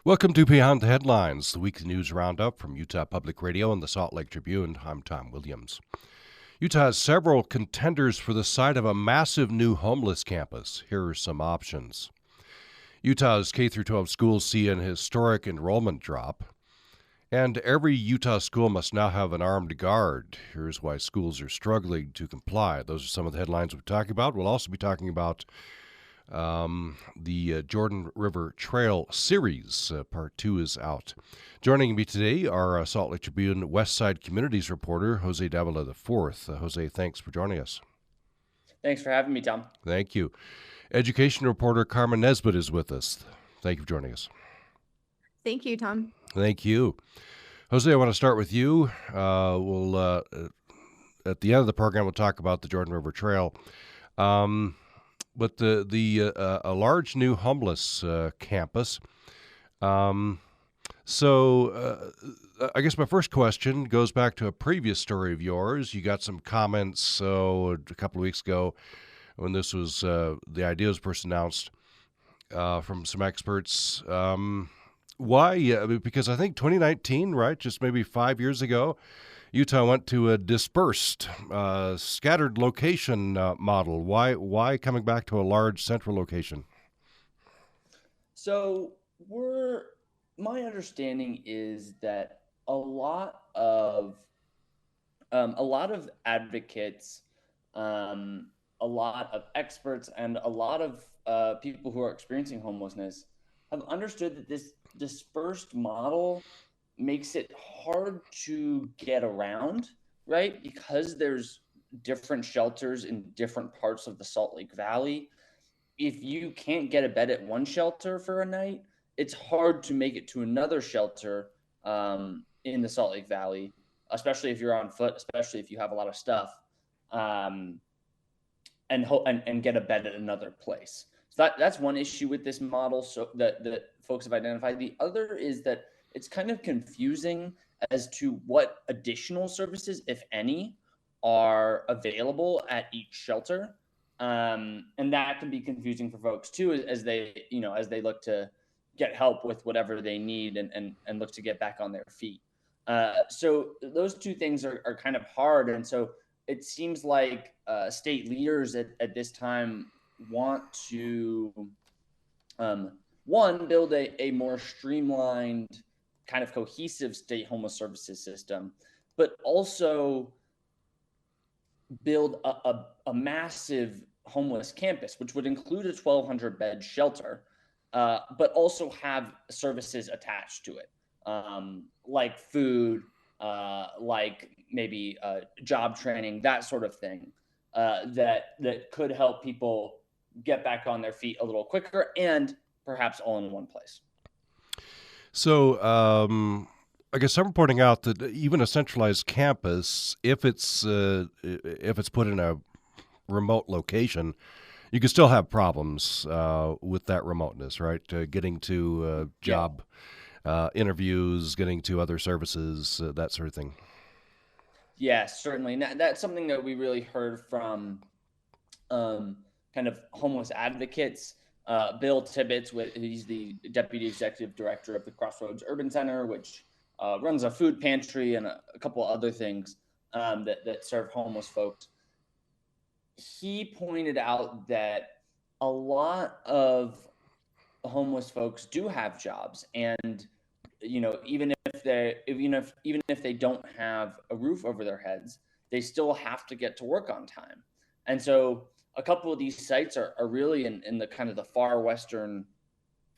Welcome to Beyond the Headlines, the weekly news roundup from Utah Public Radio and the Salt Lake Tribune. I'm Tom Williams. Utah has several contenders for the site of a massive new homeless campus. Here are some options. Utah's K 12 schools see an historic enrollment drop, and every Utah school must now have an armed guard. Here's why schools are struggling to comply. Those are some of the headlines we're talking about. We'll also be talking about the Jordan River Trail series. Part 2 is out. Joining me today are Salt Lake Tribune West Side Communities reporter Jose Davila IV. Jose, thanks for joining us. Thanks for having me, Tom. Thank you. Education reporter Carmen Nesbitt is with us. Thank you for joining us. Thank you, Tom. Thank you. Jose, I want to start with you. We'll at the end of the program, we'll talk about the Jordan River Trail. But a large new homeless campus. So I guess my first question goes back to a previous story of yours. You got some comments a couple of weeks ago when this was the idea was first announced from some experts. Why? Because I think 2019, right, just maybe 5 years ago, Utah went to a dispersed, scattered location model. Why coming back to a large central location? So my understanding is that a lot of advocates, a lot of experts, and a lot of people who are experiencing homelessness have understood that this dispersed model makes it hard to get around, right? Because there's different shelters in different parts of the Salt Lake Valley. If you can't get a bed at one shelter for a night, it's hard to make it to another shelter in the Salt Lake Valley, especially if you're on foot, especially if you have a lot of stuff, and get a bed at another place. So that's one issue with this model. So that folks have identified. The other is that it's kind of confusing as to what additional services, if any, are available at each shelter. And that can be confusing for folks too, as they look to get help with whatever they need and look to get back on their feet. So those two things are kind of hard. And so it seems like state leaders at this time want to, one, build a more streamlined, kind of cohesive state homeless services system, but also build a massive homeless campus, which would include a 1,200 bed shelter, but also have services attached to it, like food, like maybe job training, that sort of thing, that could help people get back on their feet a little quicker and perhaps all in one place. So I guess some are pointing out that even a centralized campus, if it's put in a remote location, you can still have problems with that remoteness, right? Getting to job interviews, getting to other services, that sort of thing. Yes, certainly. And that's something that we really heard from kind of homeless advocates. Bill Tibbetts, he's the deputy executive director of the Crossroads Urban Center, which runs a food pantry and a couple other things that serve homeless folks. He pointed out that a lot of homeless folks do have jobs, and even if they don't have a roof over their heads, they still have to get to work on time. And so a couple of these sites are really in the kind of the far western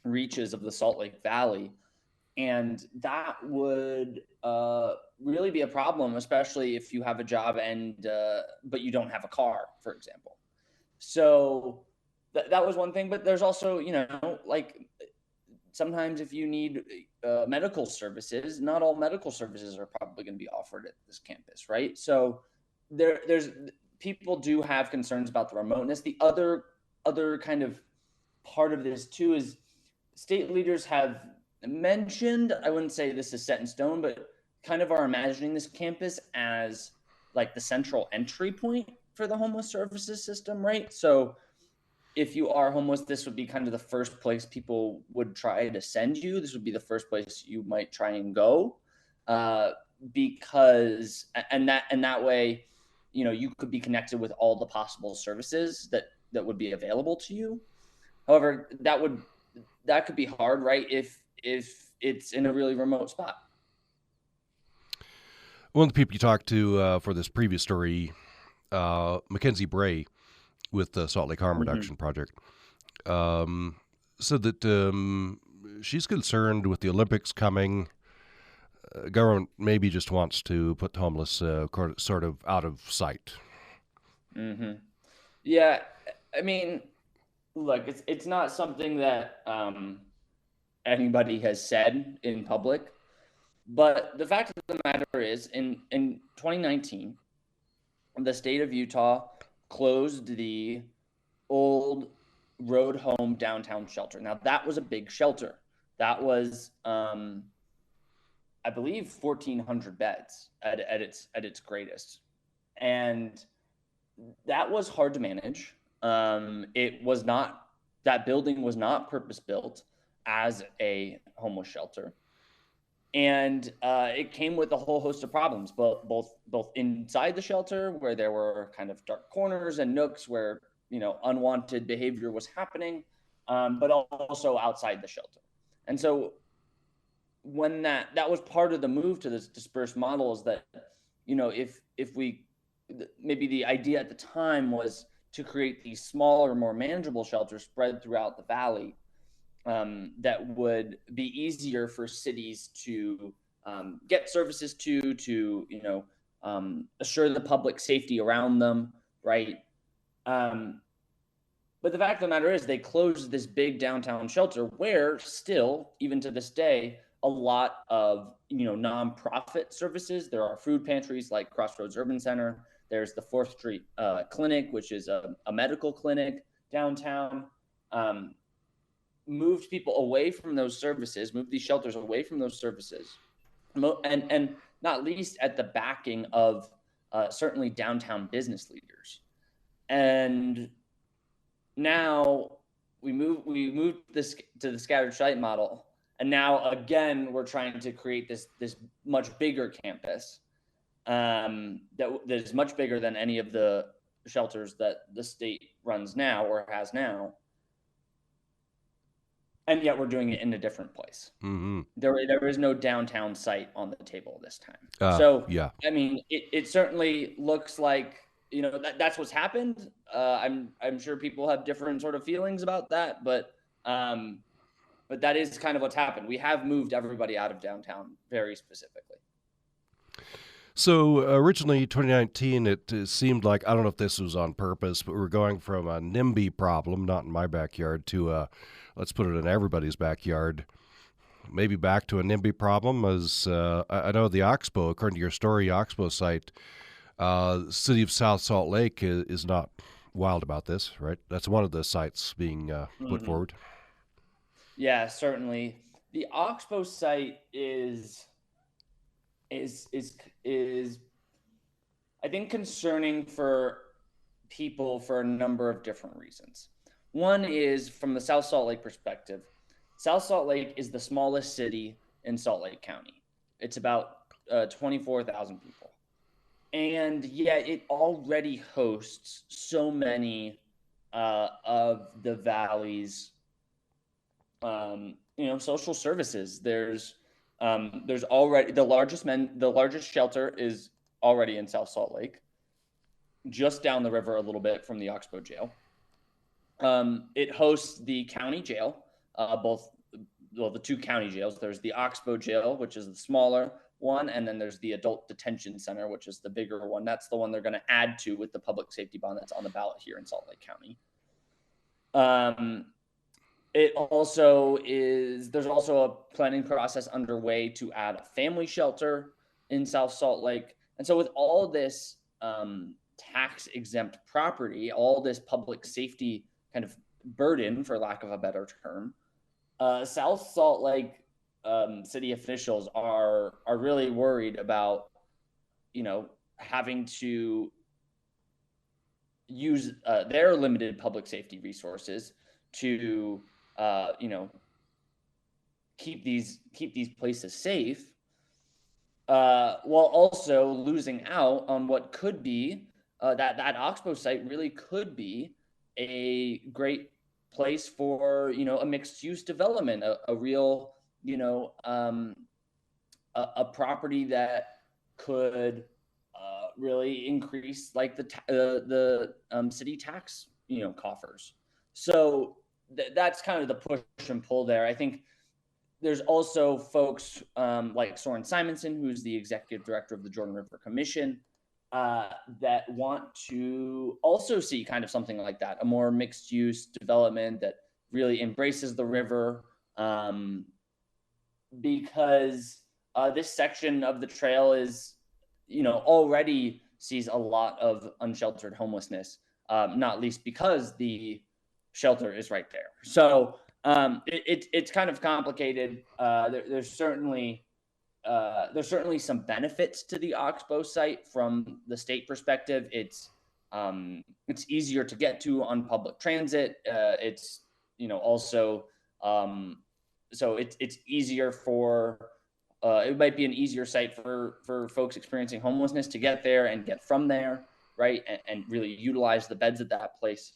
reaches of the Salt Lake Valley. And that would really be a problem, especially if you have a job but you don't have a car, for example. So that was one thing. But there's also, like sometimes if you need medical services, not all medical services are probably going to be offered at this campus, right? So there's people do have concerns about the remoteness. The other kind of part of this too is state leaders have mentioned, I wouldn't say this is set in stone, but kind of are imagining this campus as like the central entry point for the homeless services system, right? So if you are homeless, this would be kind of the first place people would try to send you. This would be the first place you might try and go, because and that way, you could be connected with all the possible services that would be available to you. However, that could be hard, right? If it's in a really remote spot. One of the people you talked to for this previous story, Mackenzie Bray, with the Salt Lake Harm Reduction Project, said that she's concerned with the Olympics coming. Government maybe just wants to put the homeless sort of out of sight. Mm-hmm. Yeah, I mean, look, it's not something that anybody has said in public, but the fact of the matter is, in 2019, the state of Utah closed the old Road Home downtown shelter. Now, that was a big shelter. That was, I believe, 1,400 beds at its greatest, and that was hard to manage. It was not that building was not purpose built as a homeless shelter, and it came with a whole host of problems, both inside the shelter, where there were kind of dark corners and nooks where unwanted behavior was happening, but also outside the shelter. And so when that was part of the move to this dispersed model, is that if we maybe the idea at the time was to create these smaller, more manageable shelters spread throughout the valley, that would be easier for cities to get services to assure the public safety around them, right? But the fact of the matter is, they closed this big downtown shelter where still, even to this day, a lot of nonprofit services. There are food pantries like Crossroads Urban Center. There's the 4th Street Clinic, which is a medical clinic downtown. Moved people away from those services, moved these shelters away from those services, and not least at the backing of certainly downtown business leaders. And now we moved this to the scattered site model, and now again we're trying to create this much bigger campus that is much bigger than any of the shelters that the state runs now or has now. And yet we're doing it in a different place. Mm-hmm. There is no downtown site on the table this time. Yeah. I mean, it certainly looks like that's what's happened. I'm sure people have different sort of feelings about that, but that is kind of what's happened. We have moved everybody out of downtown very specifically. So originally, 2019, it seemed like, I don't know if this was on purpose, but we're going from a NIMBY problem, not in my backyard, to let's put it in everybody's backyard, maybe back to a NIMBY problem. As I know the Oxbow, according to your story, Oxbow site, the city of South Salt Lake is not wild about this, right? That's one of the sites being put forward. Yeah, certainly. The Oxbow site is I think concerning for people for a number of different reasons. One is from the South Salt Lake perspective. South Salt Lake is the smallest city in Salt Lake County. It's about 24,000 people. And yet it already hosts so many of the valley's social services. There's already the largest shelter is already in South Salt Lake, just down the river a little bit from the Oxbow jail. It hosts the county jail, the two county jails. There's the Oxbow jail, which is the smaller one, and then there's the adult detention center, which is the bigger one. That's the one they're going to add to with the public safety bond that's on the ballot here in Salt Lake County. It also there's also a planning process underway to add a family shelter in South Salt Lake. And so with all this tax exempt property, all this public safety kind of burden, for lack of a better term, South Salt Lake city officials are really worried about, having to use their limited public safety resources to keep these places safe, while also losing out on what could be that Oxbow site really could be a great place for a mixed use development, a real a property that could really increase like the city tax coffers. So that's kind of the push and pull there. I think there's also folks like Soren Simonson, who's the executive director of the Jordan River Commission, that want to also see kind of something like that, a more mixed use development that really embraces the river, because this section of the trail is, already sees a lot of unsheltered homelessness, not least because the shelter is right there. So it's kind of complicated. There's certainly some benefits to the Oxbow site from the state perspective. It's easier to get to on public transit. It's also so it's easier for it might be an easier site for folks experiencing homelessness to get there and get from there, right, and really utilize the beds at that place.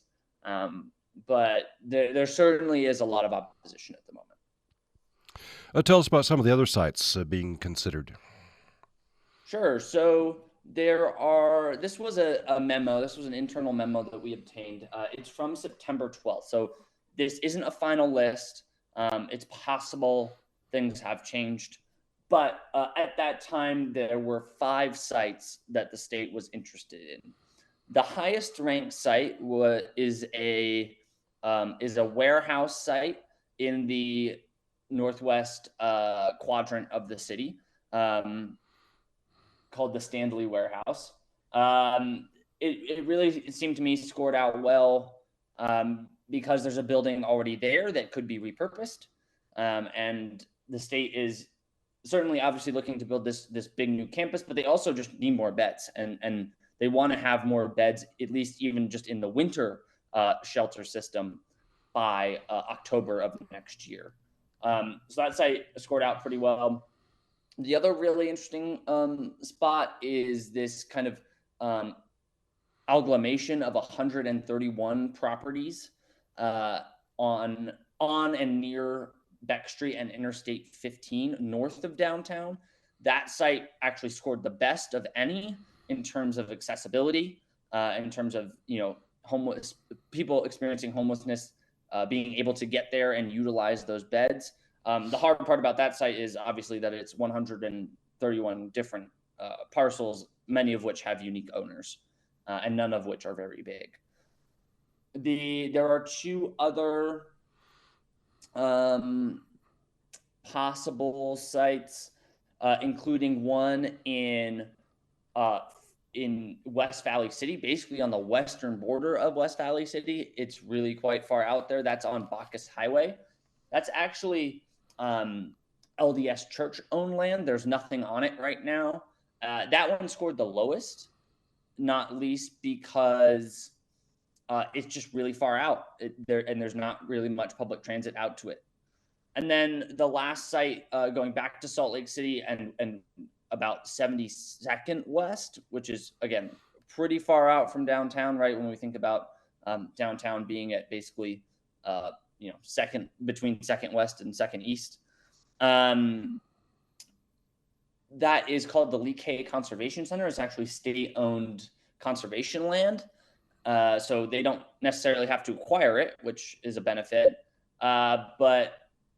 But there certainly is a lot of opposition at the moment. Tell us about some of the other sites being considered. Sure. So this was a memo. This was an internal memo that we obtained. It's from September 12th. So this isn't a final list. It's possible things have changed. But at that time, there were 5 sites that the state was interested in. The highest ranked site is a warehouse site in the northwest quadrant of the city, called the Standley Warehouse. It really seemed to me scored out well, because there's a building already there that could be repurposed, and the state is certainly obviously looking to build this big new campus, but they also just need more beds, and they want to have more beds, at least even just in the winter shelter system, by October of next year. So that site scored out pretty well. The other really interesting spot is this kind of amalgamation of 131 properties on and near Beck Street and Interstate 15 north of downtown. That site actually scored the best of any in terms of accessibility, in terms of homeless people experiencing homelessness being able to get there and utilize those beds. The hard part about that site is obviously that it's 131 different parcels, many of which have unique owners, and none of which are very big. There are 2 other possible sites, including one in West Valley City, basically on the western border of West Valley City. It's really quite far out there. That's on Bacchus Highway. That's actually LDS church-owned land. There's nothing on it right now. That one scored the lowest, not least because it's just really far out and there's not really much public transit out to it. And then the last site, going back to Salt Lake City and about 72nd West, which is, again, pretty far out from downtown, right? When we think about downtown being at basically, between 2nd West and 2nd East. That is called the Lee K Conservation Center. It's actually state-owned conservation land. So they don't necessarily have to acquire it, which is a benefit. But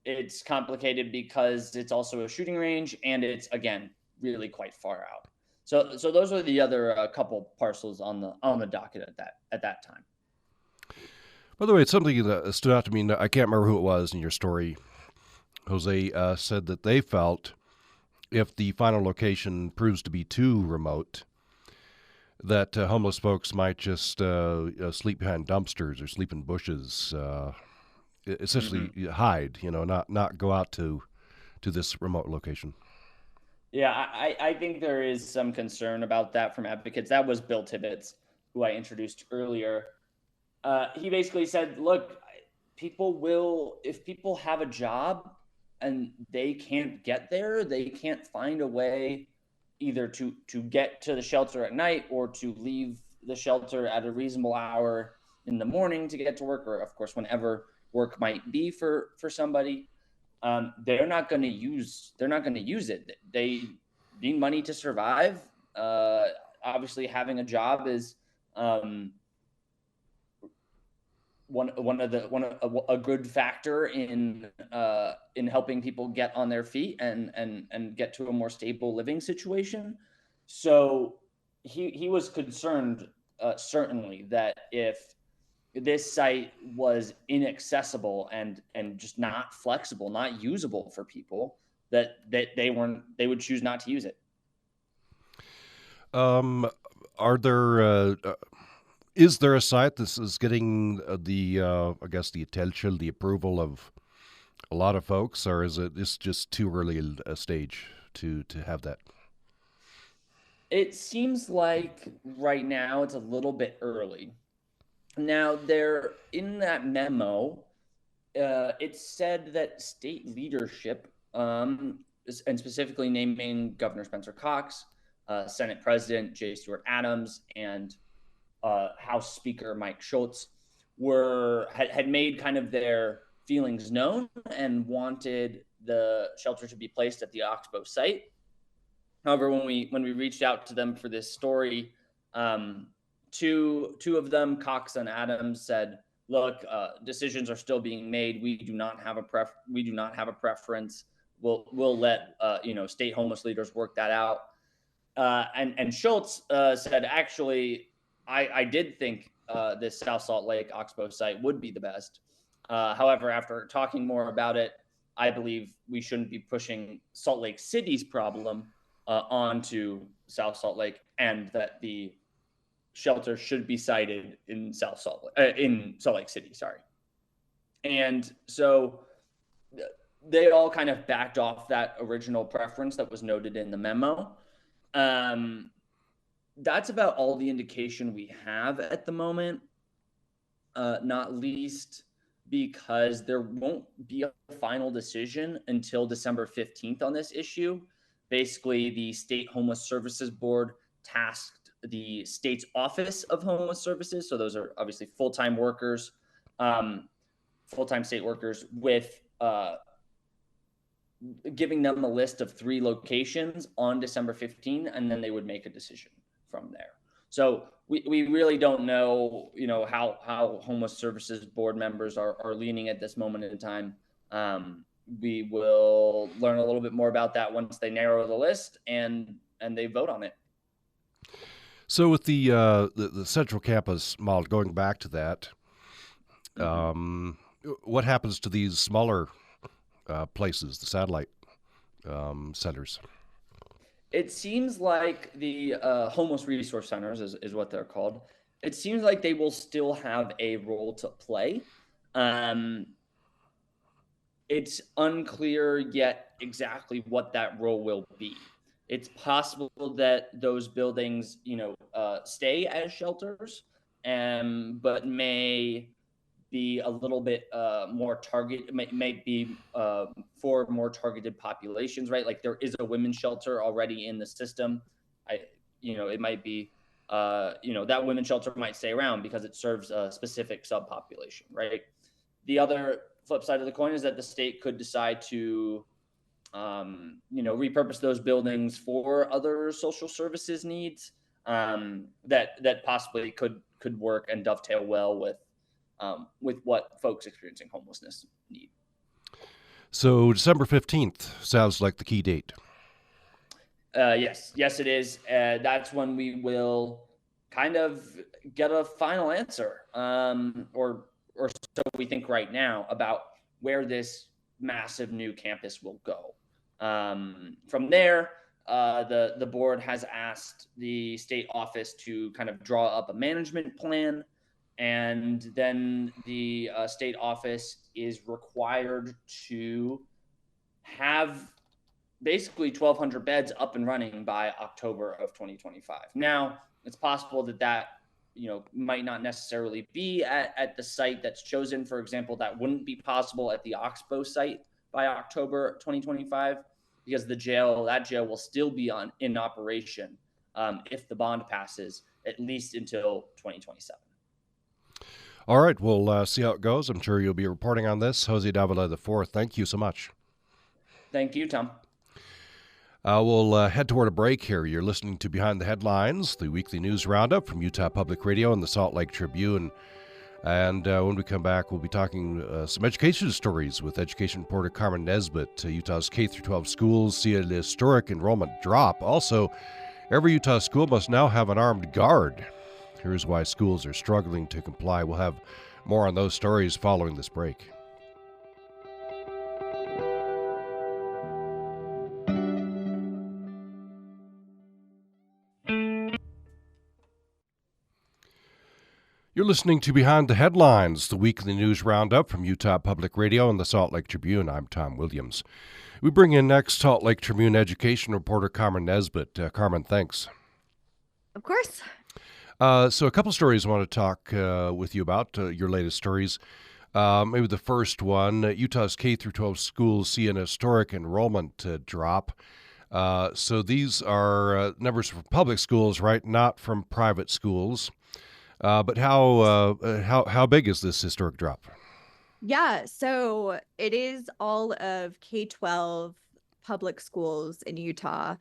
it's complicated because it's also a shooting range and it's, again, really quite far out. So those are the other couple parcels on the docket at that time. By the way, it's something that stood out to me. I can't remember who it was in your story. Jose said that they felt if the final location proves to be too remote, that homeless folks might just sleep behind dumpsters or sleep in bushes, essentially hide, not go out to this remote location. Yeah, I think there is some concern about that from advocates. That was Bill Tibbetts' who I introduced earlier, he basically said, look, if people have a job and they can't get there, they can't find a way either to get to the shelter at night or to leave the shelter at a reasonable hour in the morning to get to work, or of course whenever work might be for somebody. They're not going to use it. They need money to survive. Obviously having a job is a good factor in helping people get on their feet and get to a more stable living situation. So he was concerned, certainly, that if this site was inaccessible and just not flexible, not usable for people, that they would choose not to use it. Are there is there a site that is getting I guess the attention, the approval of a lot of folks, or is it's just too early a stage to have that? It seems like right now it's a little bit early. Now, there in that memo, it said that state leadership, and specifically naming Governor Spencer Cox, Senate President J. Stewart Adams, and House Speaker Mike Schultz, had made kind of their feelings known and wanted the shelter to be placed at the Oxbow site. However, when we reached out to them for this story, two of them, Cox and Adams, said, "Look, decisions are still being made. We do not have a preference. We'll let state homeless leaders work that out." And Schultz said, "Actually, I did think this South Salt Lake Oxbow site would be the best. However, after talking more about it, I believe we shouldn't be pushing Salt Lake City's problem onto South Salt Lake, and that the shelter should be sited in Salt Lake City." Sorry. And so they all kind of backed off that original preference that was noted in the memo. That's about all the indication we have at the moment, not least because there won't be a final decision until December 15th on this issue. Basically, the State Homeless Services Board tasked the state's Office of Homeless Services, so those are obviously full-time workers, full-time state workers, with giving them a list of 3 locations on December 15, and then they would make a decision from there. So we really don't know, how Homeless Services Board members are leaning at this moment in time. We will learn a little bit more about that once they narrow the list and they vote on it. So with the central campus model, going back to that, what happens to these smaller places, the satellite centers? It seems like the homeless resource centers is what they're called. It seems like they will still have a role to play. It's unclear yet exactly what that role will be. It's possible that those buildings, stay as shelters, but may be a little bit more target, might be for more targeted populations, right? Like there is a women's shelter already in the system. It might be, that women's shelter might stay around because it serves a specific subpopulation, right? The other flip side of the coin is that the state could decide to, repurpose those buildings for other social services needs that possibly could work and dovetail well with what folks experiencing homelessness need. So December 15th sounds like the key date. Yes, it is. That's when we will kind of get a final answer, or so we think right now, about where this massive new campus will go. From there, the board has asked the state office to kind of draw up a management plan, and then the state office is required to have basically 1,200 beds up and running by October of 2025. Now, it's possible that might not necessarily be at the site that's chosen. For example, that wouldn't be possible at the Oxbow site by October 2025, because that jail will still be in operation if the bond passes, at least until 2027. All right, we'll see how it goes. I'm sure you'll be reporting on this. Jose Davila IV, thank you so much. Thank you, Tom. We'll head toward a break here. You're listening to Behind the Headlines, the weekly news roundup from Utah Public Radio and the Salt Lake Tribune. And when we come back, we'll be talking some education stories with education reporter Carmen Nesbitt. Utah's K-12 schools see an historic enrollment drop. Also, every Utah school must now have an armed guard. Here's why schools are struggling to comply. We'll have more on those stories following this break. You're listening to Behind the Headlines, the weekly news roundup from Utah Public Radio and the Salt Lake Tribune. I'm Tom Williams. We bring in next Salt Lake Tribune education reporter Carmen Nesbitt. Carmen, thanks. Of course. So a couple stories I want to talk with you about, your latest stories. Maybe the first one, Utah's K-12 schools see an historic enrollment drop. So these are numbers from public schools, right? Not from private schools. But how big is this historic drop? Yeah, so it is all of K-12 public schools in Utah.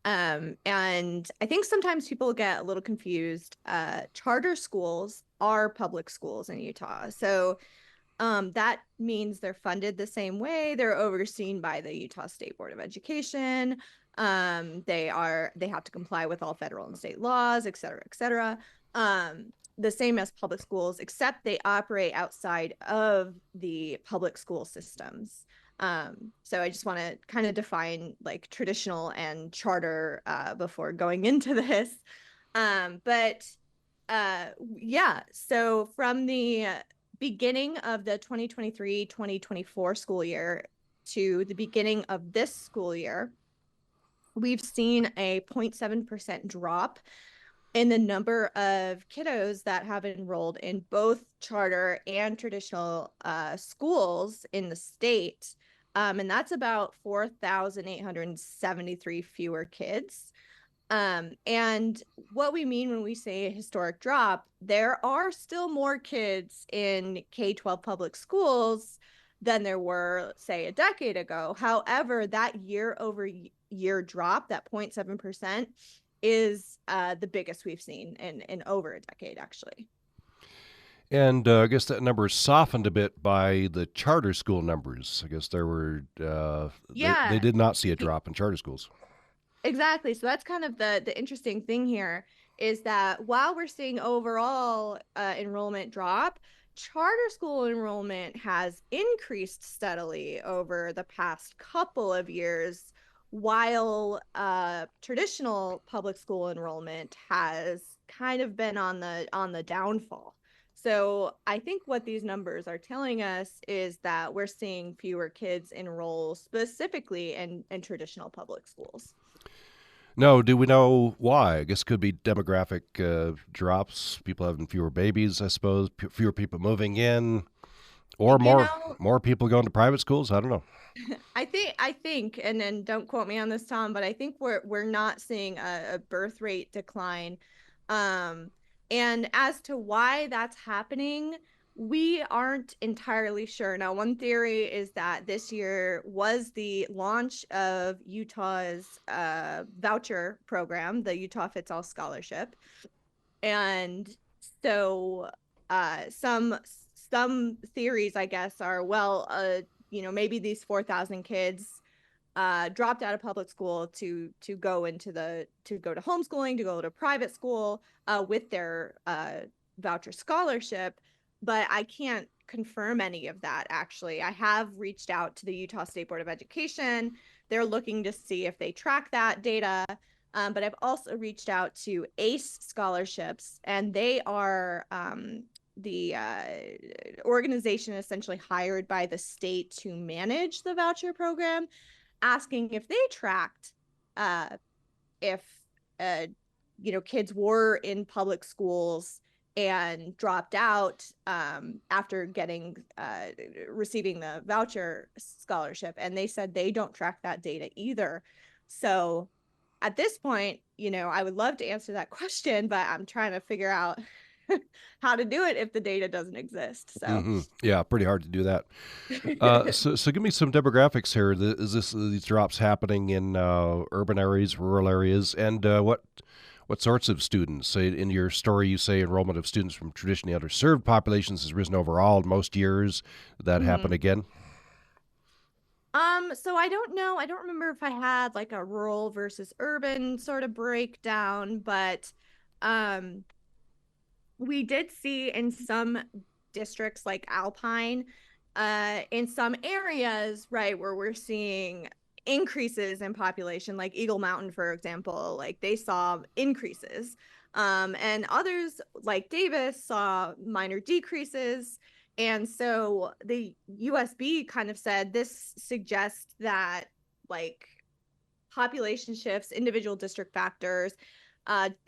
And I think sometimes people get a little confused. Charter schools are public schools in Utah. So that means they're funded the same way. They're overseen by the Utah State Board of Education. They have to comply with all federal and state laws, et cetera, et cetera. The same as public schools, except they operate outside of the public school systems. So I just want to kind of define like traditional and charter before going into this. Yeah, so from the beginning of the 2023-2024 school year to the beginning of this school year, we've seen a 0.7% drop in the number of kiddos that have enrolled in both charter and traditional schools in the state. And that's about 4,873 fewer kids. And what we mean when we say a historic drop, there are still more kids in K-12 public schools than there were, say, a decade ago. However, that year-over-year drop, that 0.7%, is the biggest we've seen in over a decade, actually. And I guess that number is softened a bit by the charter school numbers. I guess there were, they did not see a drop in charter schools. Exactly. So that's kind of the interesting thing here, is that while we're seeing overall enrollment drop, charter school enrollment has increased steadily over the past couple of years, while traditional public school enrollment has kind of been on the downfall. So I think what these numbers are telling us is that we're seeing fewer kids enroll specifically in traditional public schools. No, do we know why? I guess it could be demographic drops, people having fewer babies, I suppose, fewer people moving in, or more people going to private schools. I don't know. I think, and then don't quote me on this, Tom, but I think we're not seeing a birth rate decline. And as to why that's happening, we aren't entirely sure. Now, one theory is that this year was the launch of Utah's voucher program, the Utah Fits All Scholarship. And so some theories, I guess, are, well, maybe these 4,000 kids dropped out of public school to go to homeschooling, to go to private school with their voucher scholarship. But I can't confirm any of that, actually. I have reached out to the Utah State Board of Education. They're looking to see if they track that data. But I've also reached out to ACE scholarships, and they are the organization essentially hired by the state to manage the voucher program, asking if they tracked if kids were in public schools and dropped out after receiving the voucher scholarship. And they said they don't track that data either. So at this point, I would love to answer that question, but I'm trying to figure out how to do it if the data doesn't exist. So Yeah, pretty hard to do that. So give me some demographics here. Is these drops happening in urban areas, rural areas, and what sorts of students? So in your story, you say enrollment of students from traditionally underserved populations has risen overall in most years. Did that happen again? So I don't know. I don't remember if I had like a rural versus urban sort of breakdown, but we did see in some districts like Alpine, in some areas, right, where we're seeing increases in population, like Eagle Mountain, for example, like they saw increases. And others like Davis saw minor decreases. And so the USB kind of said this suggests that like population shifts, individual district factors,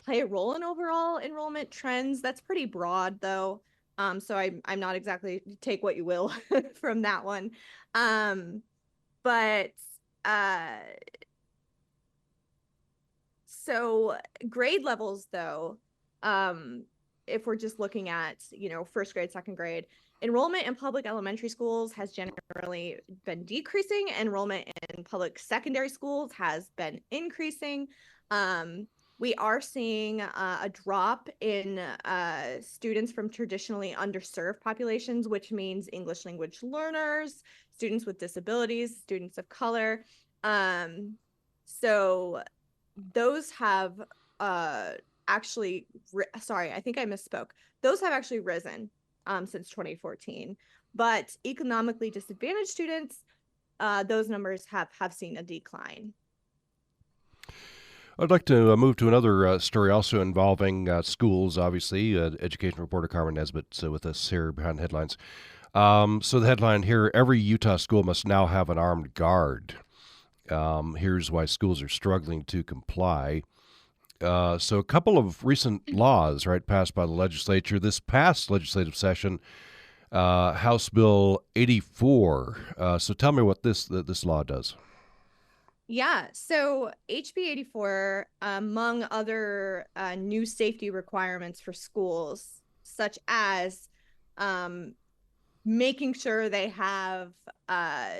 play a role in overall enrollment trends. That's pretty broad, though. So I'm not exactly take what you will from that one. But so grade levels, though, if we're just looking at, first grade, second grade, enrollment in public elementary schools has generally been decreasing. Enrollment in public secondary schools has been increasing. We are seeing a drop in students from traditionally underserved populations, which means English language learners, students with disabilities, students of color. So those have actually, sorry, I think I misspoke. Those have actually risen since 2014. But economically disadvantaged students, those numbers have seen a decline. I'd like to move to another story also involving schools, obviously. Education reporter Carmen Nesbitt with us here behind the headlines. So the headline here, every Utah school must now have an armed guard. Here's why schools are struggling to comply. So a couple of recent laws, right, passed by the legislature. This past legislative session, House Bill 84. So tell me what this law does. Yeah, so HB 84, among other new safety requirements for schools, such as making sure they have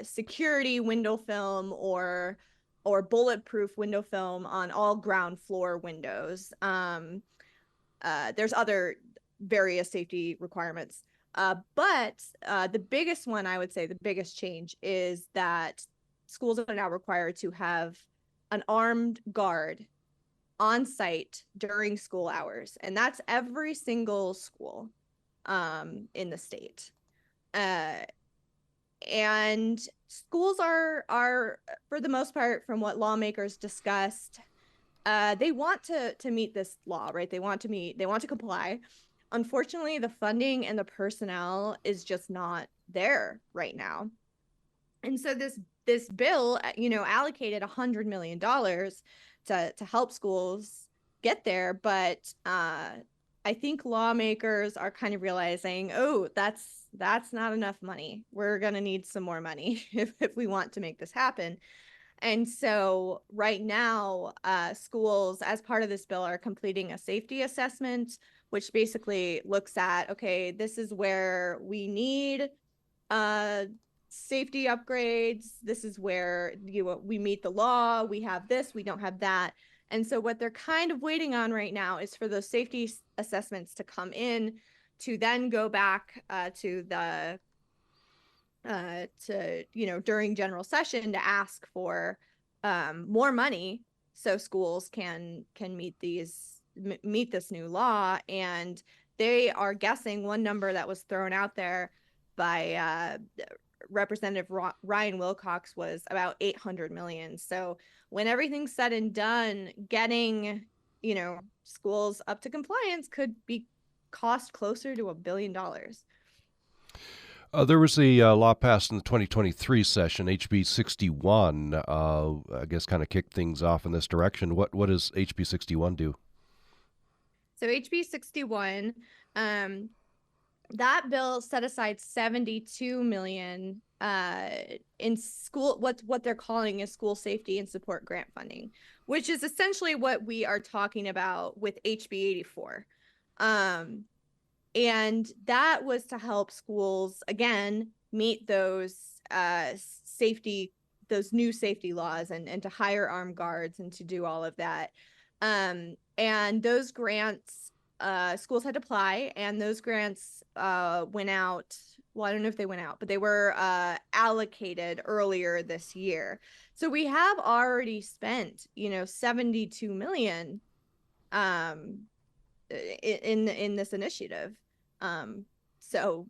security window film or bulletproof window film on all ground floor windows. There's other various safety requirements. But the biggest one, I would say, the biggest change is that schools are now required to have an armed guard on site during school hours. And that's every single school in the state. And schools are, for the most part, from what lawmakers discussed, they want to meet this law, right? They want to comply. Unfortunately, the funding and the personnel is just not there right now. And so this bill, allocated $100 million to help schools get there. But I think lawmakers are kind of realizing, oh, that's not enough money. We're going to need some more money if we want to make this happen. And so right now, schools, as part of this bill, are completing a safety assessment, which basically looks at, okay, this is where we need safety upgrades. This is where we meet the law. We have this, we don't have that. And so what they're kind of waiting on right now is for those safety assessments to come in, to then go back to the during general session to ask for more money so schools can meet this new law. And they are guessing one number that was thrown out there by Representative Ryan Wilcox was about $800 million. So when everything's said and done, getting, schools up to compliance could be cost closer to $1 billion. There was a law passed in the 2023 session, HB 61, I guess kind of kicked things off in this direction. What does HB 61 do? So HB 61, that bill set aside 72 million in school, what they're calling is school safety and support grant funding, which is essentially what we are talking about with HB 84. And that was to help schools again meet those new safety laws, and to hire armed guards and to do all of that. And those grants, schools had to apply, and those grants went out. Well, I don't know if they went out, but they were allocated earlier this year. So we have already spent, 72 million in this initiative. So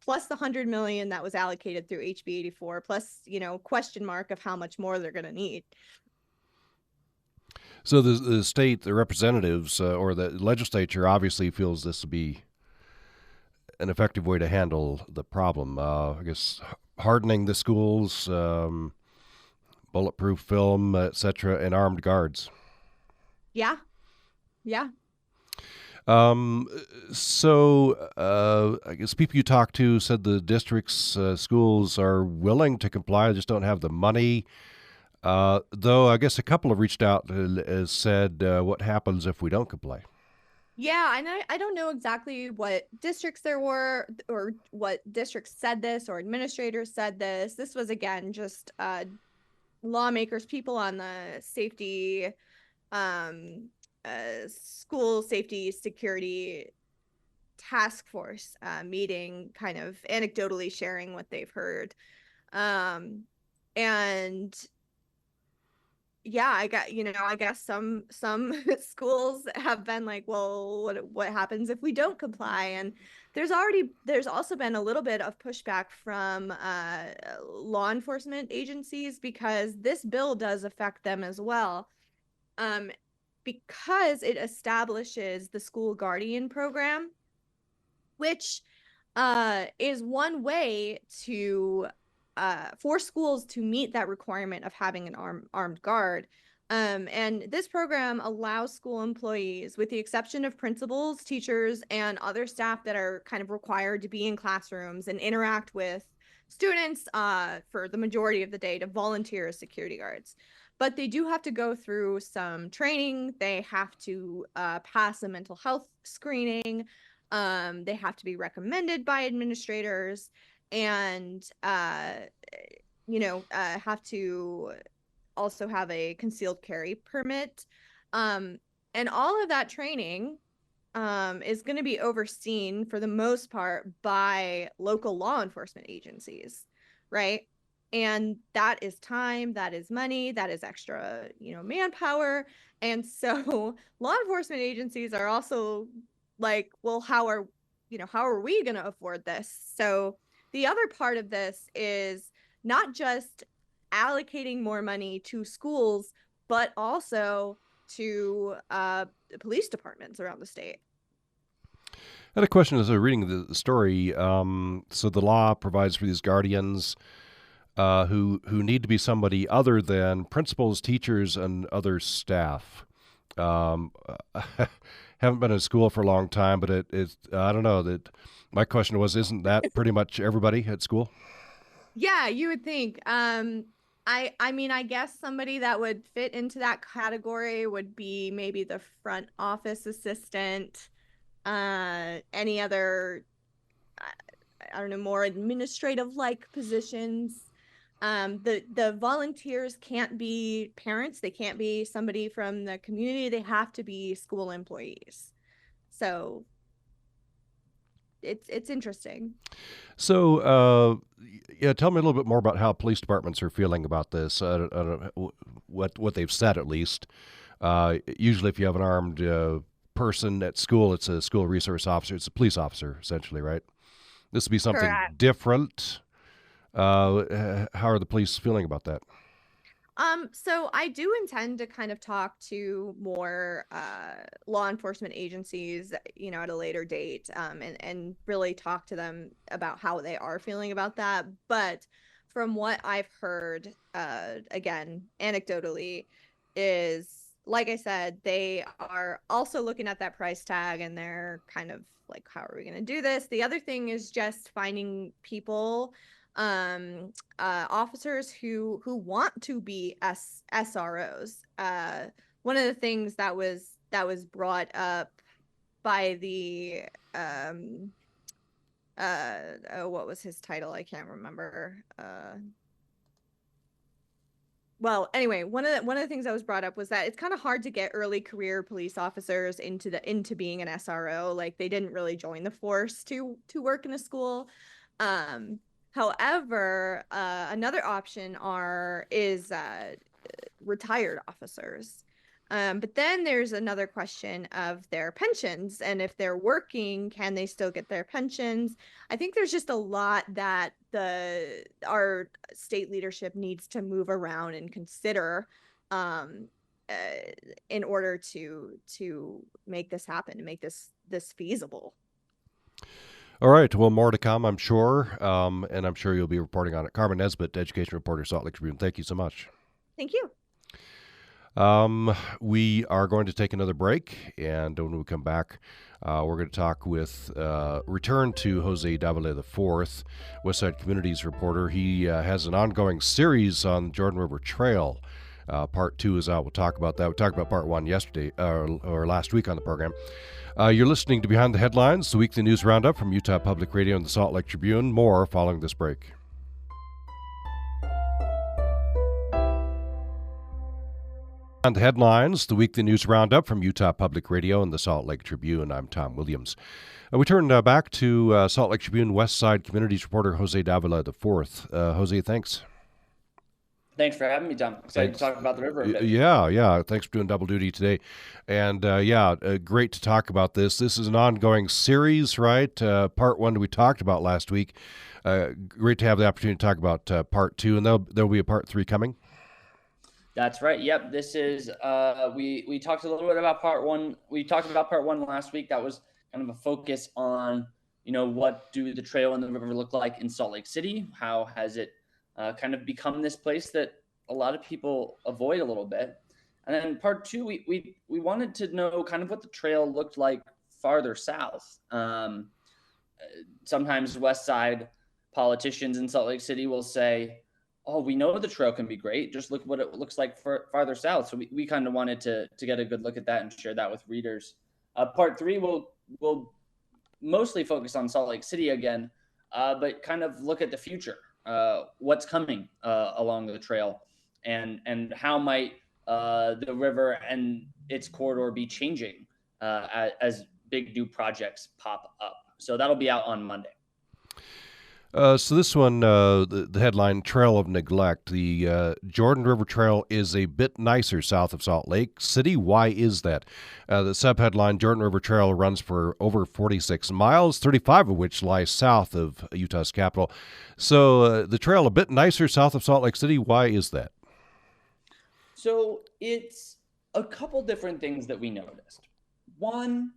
plus the 100 million that was allocated through HB 84, plus, question mark of how much more they're going to need. So the state, the representatives or the legislature obviously feels this will be an effective way to handle the problem. I guess hardening the schools, bulletproof film, etc., and armed guards. Yeah. So I guess people you talk to said the district's schools are willing to comply, just don't have the money. Though I guess a couple have reached out and said, what happens if we don't comply? Yeah, and I don't know exactly what districts there were, or what districts said this, or administrators said this. This was, again, just lawmakers, people on the safety, school safety security task force meeting, kind of anecdotally sharing what they've heard. And yeah, I guess some schools have been like, well, what happens if we don't comply? And there's also been a little bit of pushback from law enforcement agencies, because this bill does affect them as well, because it establishes the school guardian program, which is one way to for schools to meet that requirement of having an armed guard. And this program allows school employees, with the exception of principals, teachers, and other staff that are kind of required to be in classrooms and interact with students for the majority of the day, to volunteer as security guards. But they do have to go through some training. They have to pass a mental health screening. They have to be recommended by administrators, and have to also have a concealed carry permit. And all of that training is going to be overseen, for the most part, by local law enforcement agencies, right? And that is time, that is money, that is extra, manpower. And so law enforcement agencies are also like, well, how are we going to afford this? So the other part of this is not just allocating more money to schools, but also to police departments around the state. I had a question as I was reading the story. So the law provides for these guardians who need to be somebody other than principals, teachers, and other staff. Haven't been in school for a long time, but it I don't know. That my question was, isn't that pretty much everybody at school? Yeah, you would think. I mean, I guess somebody that would fit into that category would be maybe the front office assistant, any other, I don't know, more administrative-like positions. The volunteers can't be parents. They can't be somebody from the community. They have to be school employees. So it's interesting. So, yeah, tell me a little bit more about how police departments are feeling about this. I don't know what they've said, at least. Usually, if you have an armed person at school, it's a school resource officer. It's a police officer, essentially, right? This would be something Correct. different. How are the police feeling about that? So I do intend to kind of talk to more law enforcement agencies, at a later date, and really talk to them about how they are feeling about that. But from what I've heard, again, anecdotally, is like I said, they are also looking at that price tag, and they're kind of like, how are we going to do this? The other thing is just finding people, officers who want to be SROs. One of the things that was brought up by the oh, what was his title? I can't remember. Well, anyway, one of the things that was brought up was that it's kind of hard to get early career police officers into being an SRO. Like, they didn't really join the force to work in a school. However, another option is retired officers. But then there's another question of their pensions, and if they're working, can they still get their pensions? I think there's just a lot that our state leadership needs to move around and consider in order to make this happen, to make this feasible. All right. Well, more to come, I'm sure, and I'm sure you'll be reporting on it. Carmen Nesbitt, education reporter, Salt Lake Tribune. Thank you so much. Thank you. We are going to take another break, and when we come back, we're going to talk with, return to Jose Davila IV, Westside Communities reporter. He has an ongoing series on the Jordan River Trail. Part 2 is out. We'll talk about that. We talked about part 1 yesterday, or last week on the program. You're listening to Behind the Headlines, the weekly news roundup from Utah Public Radio and the Salt Lake Tribune. More following this break. On the Headlines, the weekly news roundup from Utah Public Radio and the Salt Lake Tribune. I'm Tom Williams. We turn back to Salt Lake Tribune West Side Communities reporter Jose Davila IV. Jose, thanks. Thanks for having me, Tom. Excited to talk about the river a bit. Yeah. Thanks for doing double duty today. And great to talk about this. This is an ongoing series, right? Part 1 we talked about last week. Great to have the opportunity to talk about part 2, and there'll be a part 3 coming. That's right. Yep. This is we talked a little bit about part 1. We talked about part 1 last week. That was kind of a focus on, what do the trail and the river look like in Salt Lake City? How has it kind of become this place that a lot of people avoid a little bit? And then part 2, we wanted to know kind of what the trail looked like farther south. Sometimes West Side politicians in Salt Lake City will say, oh, we know the trail can be great. Just look what it looks like farther south. So we kind of wanted to get a good look at that and share that with readers. Part 3 will mostly focus on Salt Lake City again, but kind of look at the future. What's coming along the trail, and how might the river and its corridor be changing as big new projects pop up. So that'll be out on Monday. So this one, the headline, Trail of Neglect. The Jordan River Trail is a bit nicer south of Salt Lake City. Why is that? The subheadline, Jordan River Trail runs for over 46 miles, 35 of which lie south of Utah's capital. So the trail a bit nicer south of Salt Lake City. Why is that? So it's a couple different things that we noticed. One,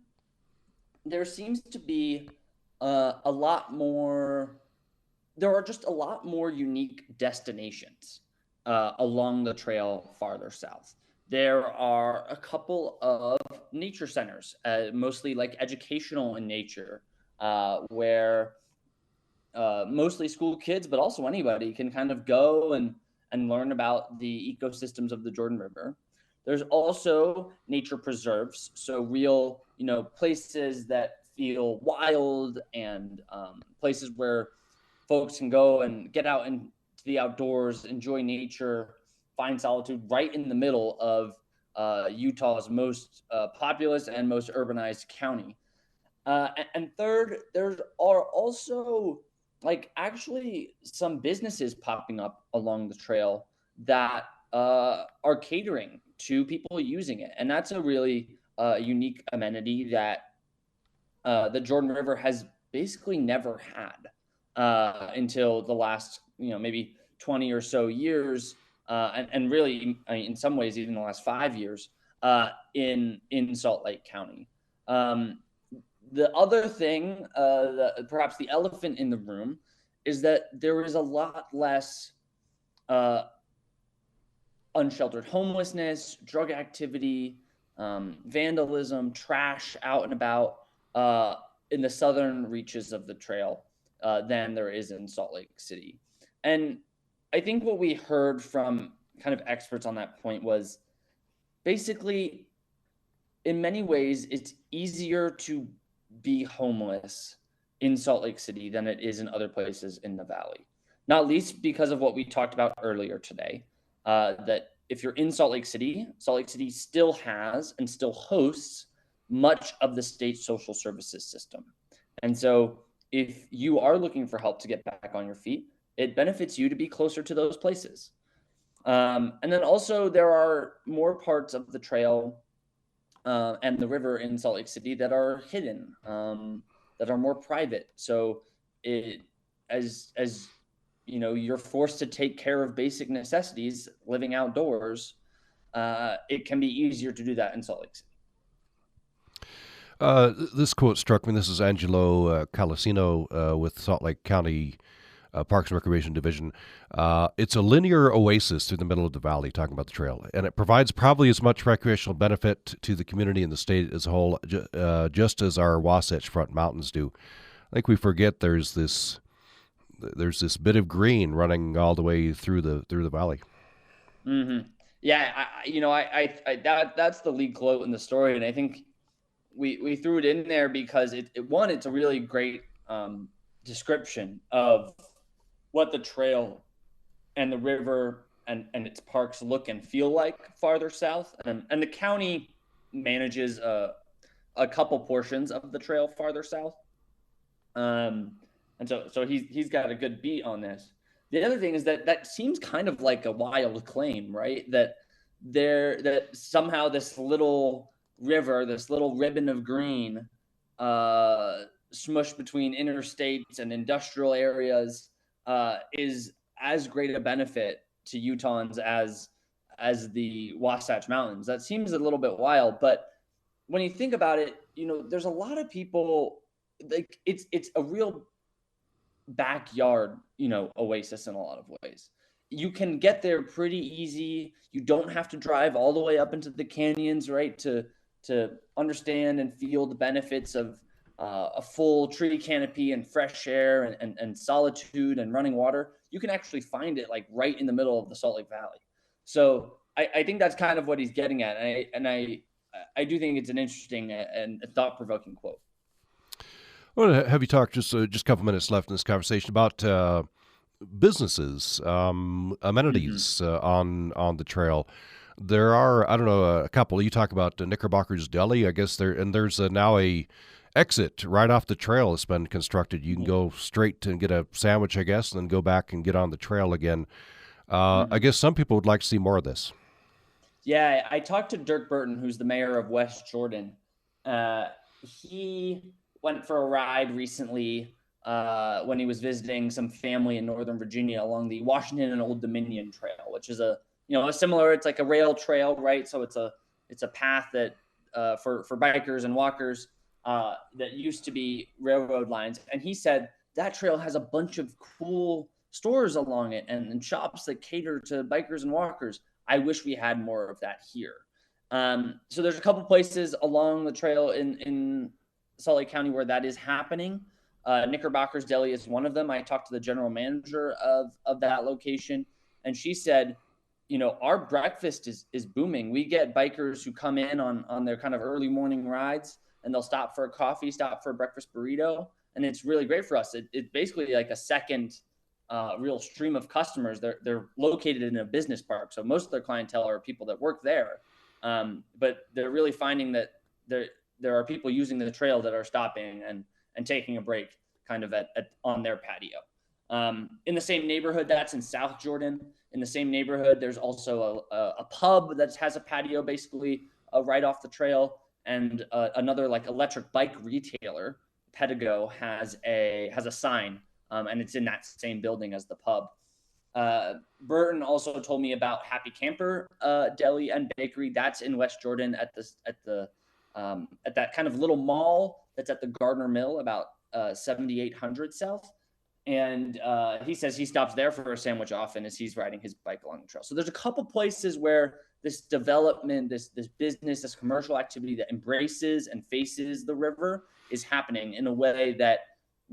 there seems to be there are just a lot more unique destinations along the trail farther south. There are a couple of nature centers, mostly like educational in nature, where mostly school kids, but also anybody can kind of go and learn about the ecosystems of the Jordan River. There's also nature preserves, so real, places that feel wild, and places where folks can go and get out into the outdoors, enjoy nature, find solitude right in the middle of Utah's most populous and most urbanized county. And third, there are also actually some businesses popping up along the trail that are catering to people using it. And that's a really unique amenity that the Jordan River has basically never had until the last, maybe 20 or so years, and really, in some ways, even the last 5 years in Salt Lake County. The other thing, perhaps the elephant in the room, is that there is a lot less unsheltered homelessness, drug activity, vandalism, trash out and about in the southern reaches of the trail than there is in Salt Lake City. And I think what we heard from kind of experts on that point was basically, in many ways, it's easier to be homeless in Salt Lake City than it is in other places in the valley. Not least because of what we talked about earlier today, that if you're in Salt Lake City still has and still hosts much of the state social services system. And so if you are looking for help to get back on your feet, it benefits you to be closer to those places. And then also there are more parts of the trail and the river in Salt Lake City that are hidden, that are more private. So as you know, you're forced to take care of basic necessities living outdoors. It can be easier to do that in Salt Lake City. This quote struck me. This is Angelo Calasino with Salt Lake County Parks and Recreation Division. It's a linear oasis through the middle of the valley, talking about the trail, and it provides probably as much recreational benefit to the community and the state as a whole, just as our Wasatch Front Mountains do. I think we forget there's this bit of green running all the way through the valley. Mm-hmm. Yeah, that's the lead quote in the story, and I think we threw it in there because it's a really great description of what the trail and the river and its parks look and feel like farther south, and the county manages a couple portions of the trail farther south, and so he's got a good beat on this. The other thing is that seems kind of like a wild claim, right? That somehow this little river, this little ribbon of green, smushed between interstates and industrial areas, is as great a benefit to Utahns as the Wasatch Mountains. That seems a little bit wild, but when you think about it, there's a lot of people, like it's a real backyard, oasis in a lot of ways. You can get there pretty easy. You don't have to drive all the way up into the canyons, right, to understand and feel the benefits of a full tree canopy and fresh air and solitude and running water. You can actually find it like right in the middle of the Salt Lake Valley. So I think that's kind of what he's getting at. And I do think it's an interesting and thought-provoking quote. Well, have you talked, just a couple minutes left in this conversation, about businesses, amenities on the trail? There are, I don't know, a couple. You talk about Knickerbocker's Deli, I guess there's now a exit right off the trail that's been constructed. You can go straight and get a sandwich, I guess, and then go back and get on the trail again. I guess some people would like to see more of this. Yeah, I talked to Dirk Burton, who's the mayor of West Jordan. He went for a ride recently when he was visiting some family in Northern Virginia along the Washington and Old Dominion Trail, which is a similar, it's like a rail trail, right? So it's a path that for bikers and walkers that used to be railroad lines. And he said that trail has a bunch of cool stores along it and shops that cater to bikers and walkers. I wish we had more of that here. So there's a couple places along the trail in Salt Lake County where that is happening. Knickerbocker's Deli is one of them. I talked to the general manager of that location, and she said, our breakfast is booming. We get bikers who come in on their kind of early morning rides, and they'll stop for a coffee, stop for a breakfast burrito, and it's really great for us. It's basically like a second real stream of customers. They're located in a business park, so most of their clientele are people that work there, but they're really finding that there are people using the trail that are stopping and taking a break kind of on their patio. In the same neighborhood, that's in South Jordan. In the same neighborhood, there's also a pub that has a patio basically right off the trail, and another like electric bike retailer, Pedigo, has a sign, and it's in that same building as the pub. Burton also told me about Happy Camper Deli and Bakery. That's in West Jordan at that kind of little mall that's at the Gardner Mill, about 7800 South. And he says he stops there for a sandwich often as he's riding his bike along the trail. So there's a couple places where this development, this business, this commercial activity that embraces and faces the river is happening in a way that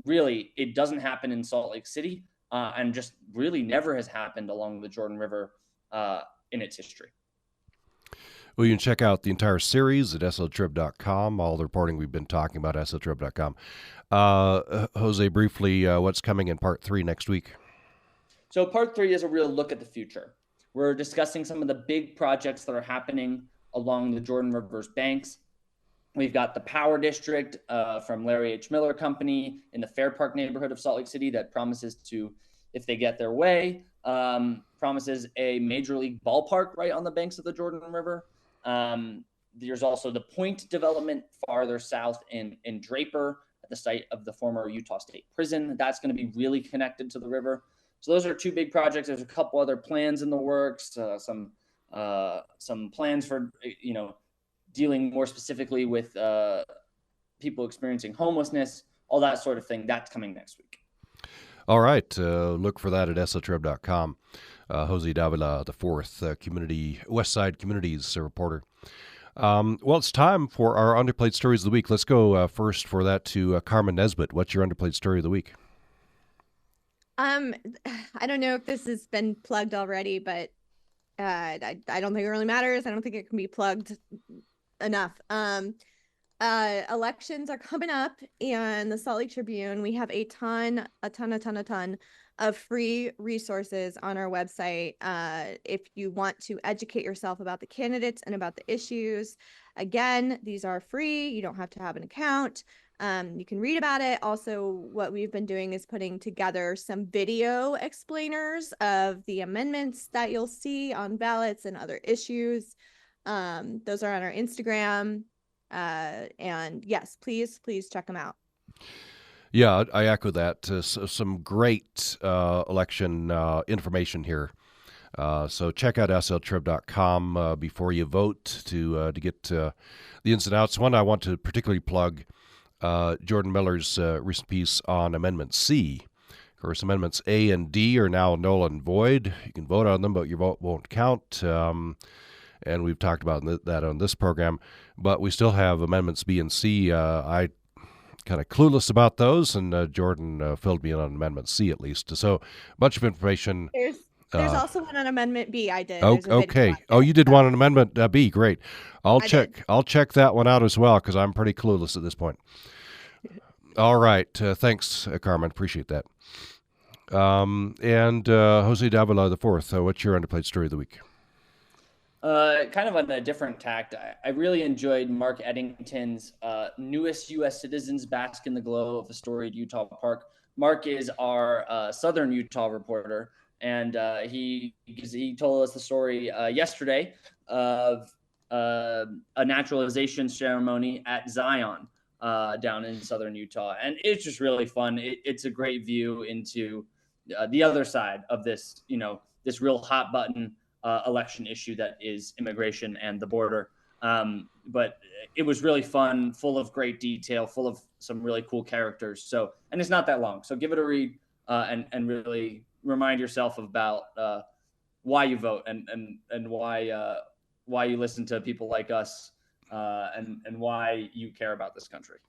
really it doesn't happen in Salt Lake City, and just really never has happened along the Jordan River in its history. Well, you can check out the entire series at sltrib.com. All the reporting we've been talking about, sltrib.com. Jose, briefly, what's coming in part 3 next week? So part 3 is a real look at the future. We're discussing some of the big projects that are happening along the Jordan River's banks. We've got the Power District from Larry H. Miller Company in the Fair Park neighborhood of Salt Lake City that promises to, if they get their way, promises a major league ballpark right on the banks of the Jordan River. There's also the Point development farther south in Draper at the site of the former Utah State Prison. That's going to be really connected to the river. So those are 2 big projects. There's a couple other plans in the works, some plans for, dealing more specifically with people experiencing homelessness, all that sort of thing. That's coming next week. All right. Look for that at sltrib.com. Jose Davila, the 4th West Side Communities reporter. Well, it's time for our underplayed stories of the week. Let's go first for that to Carmen Nesbitt. What's your underplayed story of the week? I don't know if this has been plugged already, but I don't think it really matters. I don't think it can be plugged enough. Elections are coming up, and the Salt Lake Tribune, we have a ton of free resources on our website. If you want to educate yourself about the candidates and about the issues, again, these are free. You don't have to have an account. You can read about it. Also, what we've been doing is putting together some video explainers of the amendments that you'll see on ballots and other issues. Those are on our Instagram. And yes, please check them out. Yeah, I echo that. Some great election information here. So check out sltrib.com before you vote to get the ins and outs. One I want to particularly plug, Jordan Miller's recent piece on Amendment C. Of course, Amendments A and D are now null and void. You can vote on them, but your vote won't count. And we've talked about that on this program. But we still have Amendments B and C. I kind of clueless about those, and Jordan filled me in on Amendment C at least. So a bunch of information. There's also one on Amendment B. I did. Okay. Oh, you did one on Amendment B. Great. I'll check that one out as well because I'm pretty clueless at this point. All right. Thanks, Carmen. Appreciate that. And Jose Davila the 4th. What's your underplayed story of the week? Kind of on a different tact, I really enjoyed Mark Eddington's newest U.S. citizens bask in the glow of a storied Utah park. Mark is our Southern Utah reporter, and he told us the story yesterday of a naturalization ceremony at Zion down in Southern Utah, and it's just really fun. It's a great view into the other side of this, this real hot button election issue that is immigration and the border. But it was really fun, full of great detail, full of some really cool characters. So, and it's not that long. So give it a read and really remind yourself about why you vote and why you listen to people like us and why you care about this country.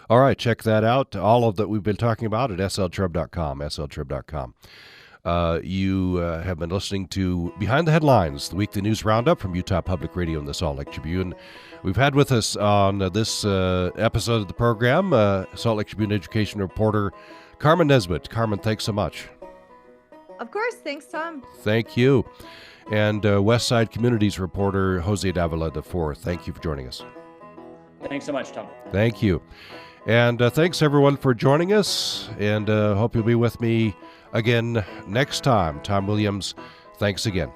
All right, check that out. All of that we've been talking about at sltrib.com, sltrib.com. You have been listening to Behind the Headlines, the weekly news roundup from Utah Public Radio and the Salt Lake Tribune. We've had with us on this episode of the program Salt Lake Tribune education reporter Carmen Nesbitt. Carmen, thanks so much. Of course. Thanks, Tom. Thank you. And West Side Communities reporter Jose Davila the 4th. Thank you for joining us. Thanks so much, Tom. Thank you. And thanks, everyone, for joining us. And hope you'll be with me again next time. Tom Williams, thanks again.